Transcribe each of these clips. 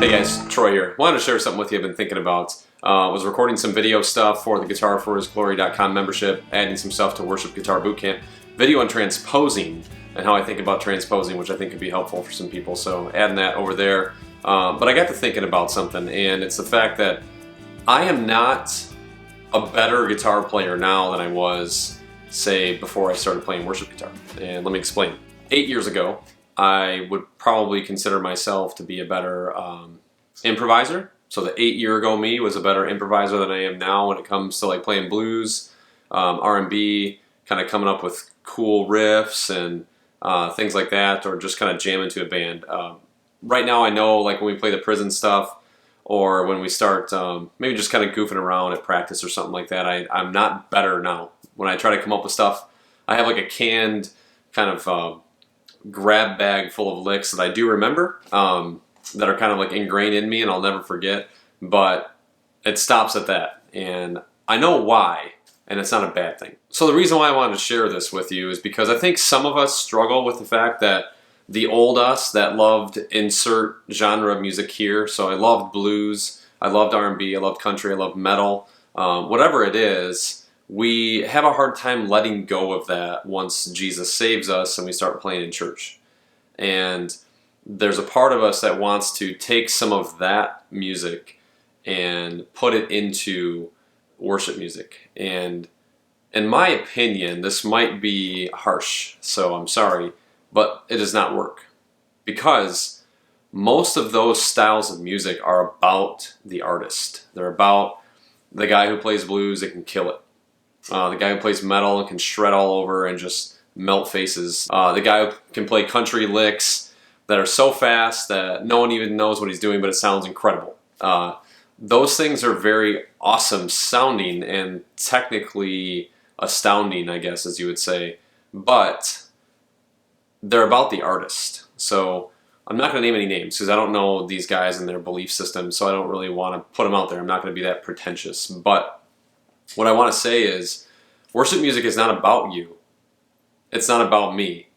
Hey guys, Troy here. Wanted to share something with you I've been thinking about. Was recording some video stuff for the GuitarforHISGLORY.com membership, adding some stuff to Worship Guitar Bootcamp. Video on transposing and how I think about transposing, which I think could be helpful for some people. So adding that over there. But I got to thinking about something, and it's the fact that I am not a better guitar player now than I was, say, before I started playing worship guitar. And let me explain. 8 years ago, I would probably consider myself to be a better improviser. So the 8 year ago me was a better improviser than I am now when it comes to like playing blues, R&B, kind of coming up with cool riffs and things like that, or just kind of jamming to a band. Right now I know, like when we play the prison stuff, or when we start maybe just kind of goofing around at practice or something like that, I'm not better now. When I try to come up with stuff, I have like a canned kind of grab bag full of licks that I do remember, that are kind of like ingrained in me and I'll never forget, but it stops at that. And I know why, and it's not a bad thing. So the reason why I wanted to share this with you is because I think some of us struggle with the fact that the old us that loved insert genre of music here, so I loved blues, I loved R&B, I loved country, I loved metal, whatever it is, we have a hard time letting go of that once Jesus saves us and we start playing in church. And there's a part of us that wants to take some of that music and put it into worship music. And in my opinion, this might be harsh, so I'm sorry, but it does not work. Because most of those styles of music are about the artist. They're about the guy who plays blues that can kill it. The guy who plays metal and can shred all over and just melt faces. The guy who can play country licks that are so fast that no one even knows what he's doing, but it sounds incredible. Those things are very awesome sounding and technically astounding, I guess, as you would say. But they're about the artist. So I'm not going to name any names because I don't know these guys and their belief system, so I don't really want to put them out there. I'm not going to be that pretentious. But what I want to say is, worship music is not about you. It's not about me.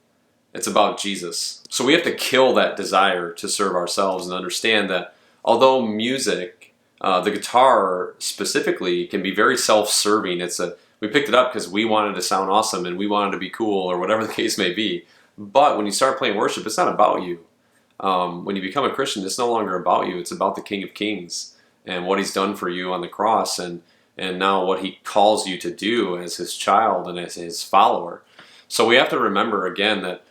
It's about Jesus. So we have to kill that desire to serve ourselves and understand that although music, the guitar specifically, can be very self-serving. We picked it up because we wanted to sound awesome and we wanted to be cool or whatever the case may be. But when you start playing worship, it's not about you. When you become a Christian, it's no longer about you. It's about the King of Kings and what He's done for you on the cross, and now what He calls you to do as His child and as His follower. So we have to remember again that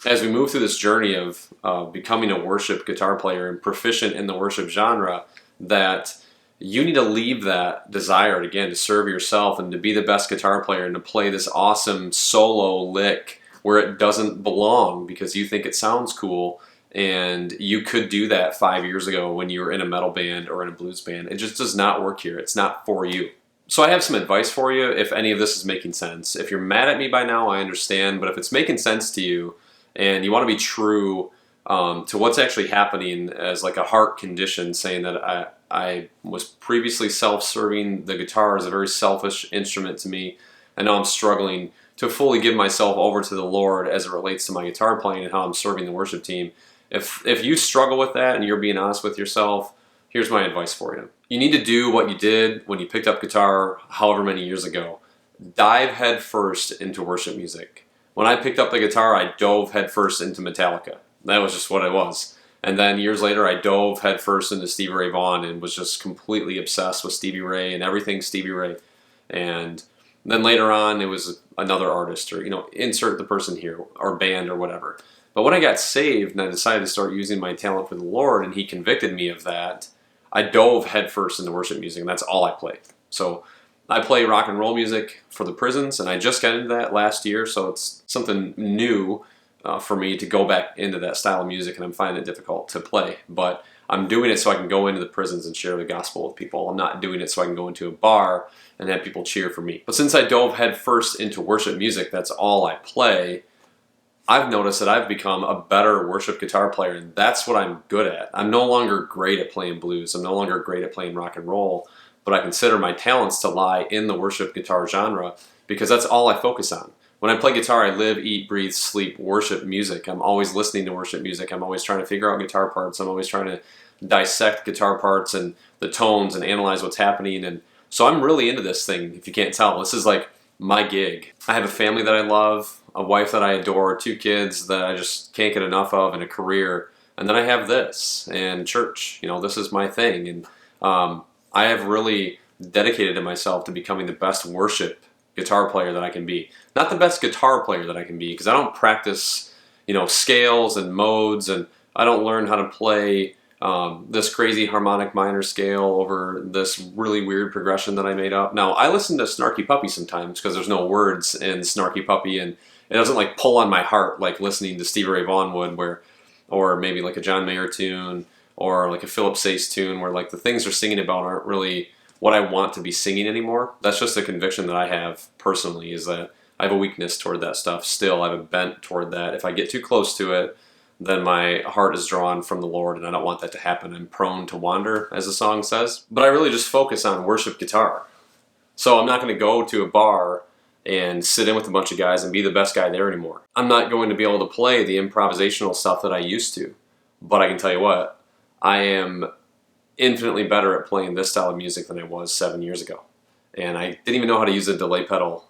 as we move through this journey of becoming a worship guitar player and proficient in the worship genre, that you need to leave that desire again to serve yourself and to be the best guitar player and to play this awesome solo lick where it doesn't belong because you think it sounds cool. And you could do that 5 years ago when you were in a metal band or in a blues band. It just does not work here. It's not for you. So I have some advice for you if any of this is making sense. If you're mad at me by now, I understand. But if it's making sense to you and you want to be true to what's actually happening as like a heart condition, saying that I was previously self-serving, the guitar is a very selfish instrument to me, and now I'm struggling to fully give myself over to the Lord as it relates to my guitar playing and how I'm serving the worship team. If you struggle with that and you're being honest with yourself, here's my advice for you. You need to do what you did when you picked up guitar however many years ago. Dive head first into worship music. When I picked up the guitar, I dove head first into Metallica. That was just what it was. And then years later, I dove head first into Stevie Ray Vaughan and was just completely obsessed with Stevie Ray and everything Stevie Ray. And then later on, it was another artist, or insert the person here, or band, or whatever. But when I got saved and I decided to start using my talent for the Lord and He convicted me of that, I dove headfirst into worship music, and that's all I play. So I play rock and roll music for the prisons, and I just got into that last year, so it's something new for me to go back into that style of music, and I'm finding it difficult to play. But I'm doing it so I can go into the prisons and share the gospel with people. I'm not doing it so I can go into a bar and have people cheer for me. But since I dove headfirst into worship music, that's all I play, I've noticed that I've become a better worship guitar player, and that's what I'm good at. I'm no longer great at playing blues. I'm no longer great at playing rock and roll, but I consider my talents to lie in the worship guitar genre because that's all I focus on. when I play guitar, I live, eat, breathe, sleep, worship music. I'm always listening to worship music. I'm always trying to figure out guitar parts. I'm always trying to dissect guitar parts and the tones and analyze what's happening. And so I'm really into this thing, if you can't tell. This is like my gig. I have a family that I love, a wife that I adore, 2 kids that I just can't get enough of, and a career. And then I have this, and church. You know, this is my thing. And I have really dedicated to myself to becoming the best worship guitar player that I can be. Not the best guitar player that I can be, because I don't practice, you know, scales and modes, and I don't learn how to play this crazy harmonic minor scale over this really weird progression that I made up. Now, I listen to Snarky Puppy sometimes because there's no words in Snarky Puppy, and it doesn't like pull on my heart like listening to Stevie Ray Vaughan would, or maybe like a John Mayer tune, or like a Philip Sayce tune, where like the things they're singing about aren't really what I want to be singing anymore. That's just a conviction that I have personally, is that I have a weakness toward that stuff still. I have a bent toward that. If I get too close to it, then my heart is drawn from the Lord, and I don't want that to happen. I'm prone to wander, as the song says. But I really just focus on worship guitar. So I'm not going to go to a bar and sit in with a bunch of guys and be the best guy there anymore. I'm not going to be able to play the improvisational stuff that I used to. But I can tell you what, I am infinitely better at playing this style of music than I was 7 years ago. And I didn't even know how to use a delay pedal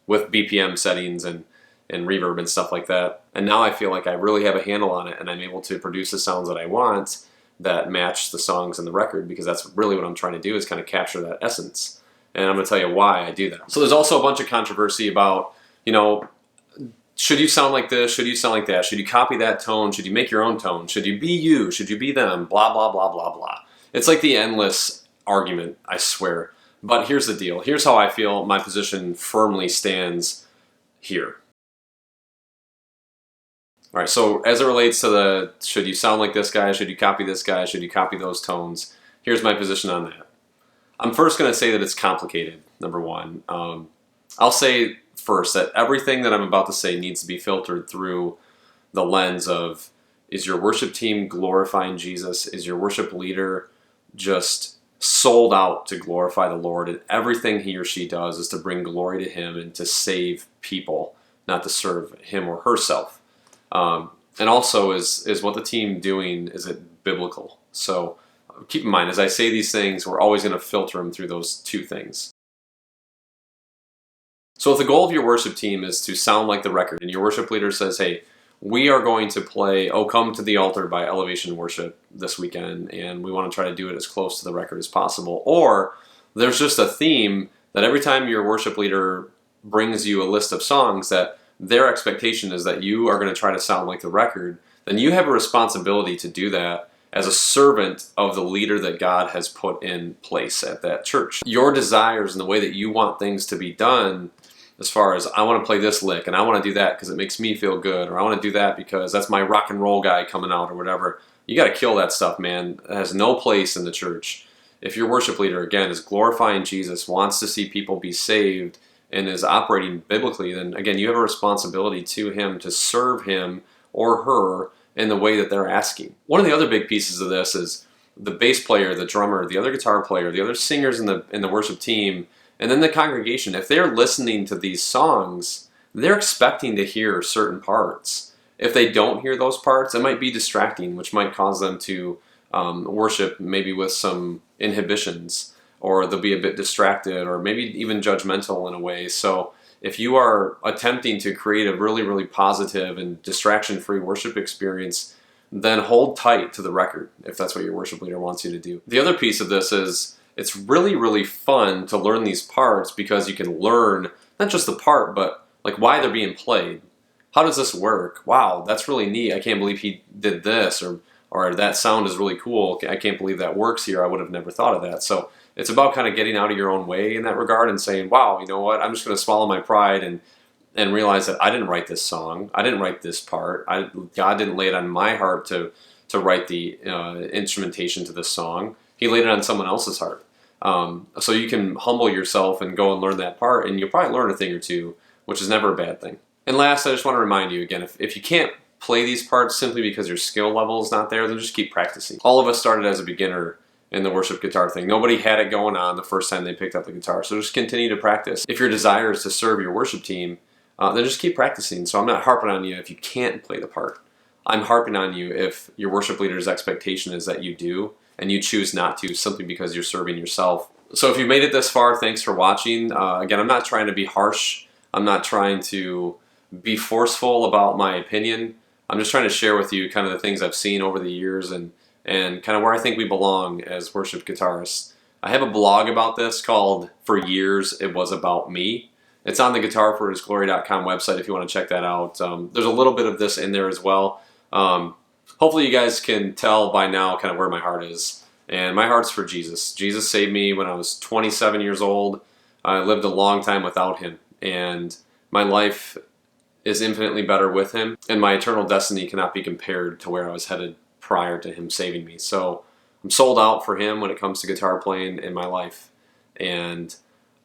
with BPM settings and reverb and stuff like that. And now I feel like I really have a handle on it, and I'm able to produce the sounds that I want that match the songs in the record, because that's really what I'm trying to do, is kind of capture that essence. And I'm going to tell you why I do that. So there's also a bunch of controversy about, you know, should you sound like this? Should you sound like that? Should you copy that tone? Should you make your own tone? Should you be you? Should you be them? Blah, blah, blah, blah, blah. It's like the endless argument, I swear. But here's the deal. Here's how I feel my position firmly stands here. All right, so as it relates to the should you sound like this guy, should you copy this guy, should you copy those tones, here's my position on that. I'm first going to say that it's complicated, number one. I'll say first that everything that I'm about to say needs to be filtered through the lens of, is your worship team glorifying Jesus? Is your worship leader just sold out to glorify the Lord, and everything he or she does is to bring glory to him and to save people, not to serve him or herself? And also, is what the team doing, is it biblical? So keep in mind, as I say these things, we're always going to filter them through those two things. So if the goal of your worship team is to sound like the record, and your worship leader says, hey, we are going to play "Oh Come to the Altar" by Elevation Worship this weekend, and we want to try to do it as close to the record as possible. Or there's just a theme that every time your worship leader brings you a list of songs that their expectation is that you are going to try to sound like the record, then you have a responsibility to do that as a servant of the leader that God has put in place at that church. Your desires and the way that you want things to be done, as far as I want to play this lick and I want to do that because it makes me feel good, or I want to do that because that's my rock and roll guy coming out, or whatever, you got to kill that stuff, man. It has no place in the church. If your worship leader, again, is glorifying Jesus, wants to see people be saved, and is operating biblically, then again, you have a responsibility to him to serve him or her in the way that they're asking. One of the other big pieces of this is the bass player, the drummer, the other guitar player, the other singers in the worship team, and then the congregation. If they're listening to these songs, they're expecting to hear certain parts. If they don't hear those parts, it might be distracting, which might cause them to worship maybe with some inhibitions, or they'll be a bit distracted, or maybe even judgmental in a way. So if you are attempting to create a really, really positive and distraction-free worship experience, then hold tight to the record if that's what your worship leader wants you to do. The other piece of this is it's really, really fun to learn these parts, because you can learn not just the part, but like why they're being played. How does this work? Wow, that's really neat. I can't believe he did this, or that sound is really cool. I can't believe that works here. I would have never thought of that. So it's about kind of getting out of your own way in that regard and saying, wow, you know what? I'm just going to swallow my pride and realize that I didn't write this song. I didn't write this part. God didn't lay it on my heart to write the instrumentation to this song. He laid it on someone else's heart. So you can humble yourself and go and learn that part, and you'll probably learn a thing or two, which is never a bad thing. And last, I just want to remind you again, if you can't play these parts simply because your skill level is not there, then just keep practicing. All of us started as a beginner in the worship guitar thing. Nobody had it going on the first time they picked up the guitar, so just continue to practice. If your desire is to serve your worship team, then just keep practicing. So I'm not harping on you if you can't play the part. I'm harping on you if your worship leader's expectation is that you do, and you choose not to simply because you're serving yourself. So if you've made it this far, thanks for watching. Again, I'm not trying to be harsh. I'm not trying to be forceful about my opinion. I'm just trying to share with you kind of the things I've seen over the years and kind of where I think we belong as worship guitarists. I have a blog about this called For Years It Was About Me. It's on the GuitarforHISGLORY.com website if you want to check that out. There's a little bit of this in there as well. Hopefully you guys can tell by now kind of where my heart is. And my heart's for Jesus. Jesus saved me when I was 27 years old. I lived a long time without him. And my life is infinitely better with him. And my eternal destiny cannot be compared to where I was headed prior to him saving me. So I'm sold out for him when it comes to guitar playing in my life. And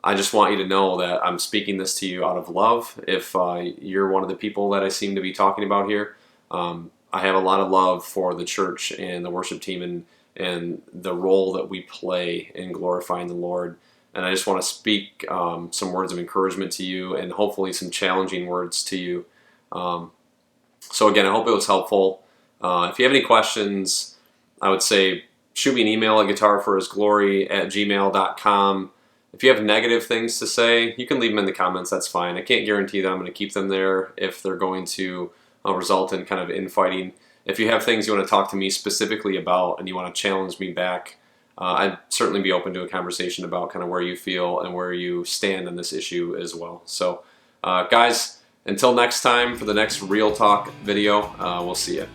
I just want you to know that I'm speaking this to you out of love. If you're one of the people that I seem to be talking about here, I have a lot of love for the church and the worship team and the role that we play in glorifying the Lord. And I just want to speak some words of encouragement to you and hopefully some challenging words to you. So again, I hope it was helpful. If you have any questions, I would say shoot me an email at guitarforhisglory@gmail.com. If you have negative things to say, you can leave them in the comments. That's fine. I can't guarantee that I'm going to keep them there if they're going to result in kind of infighting. If you have things you want to talk to me specifically about and you want to challenge me back, I'd certainly be open to a conversation about kind of where you feel and where you stand on this issue as well. So guys, until next time for the next Real Talk video, we'll see you.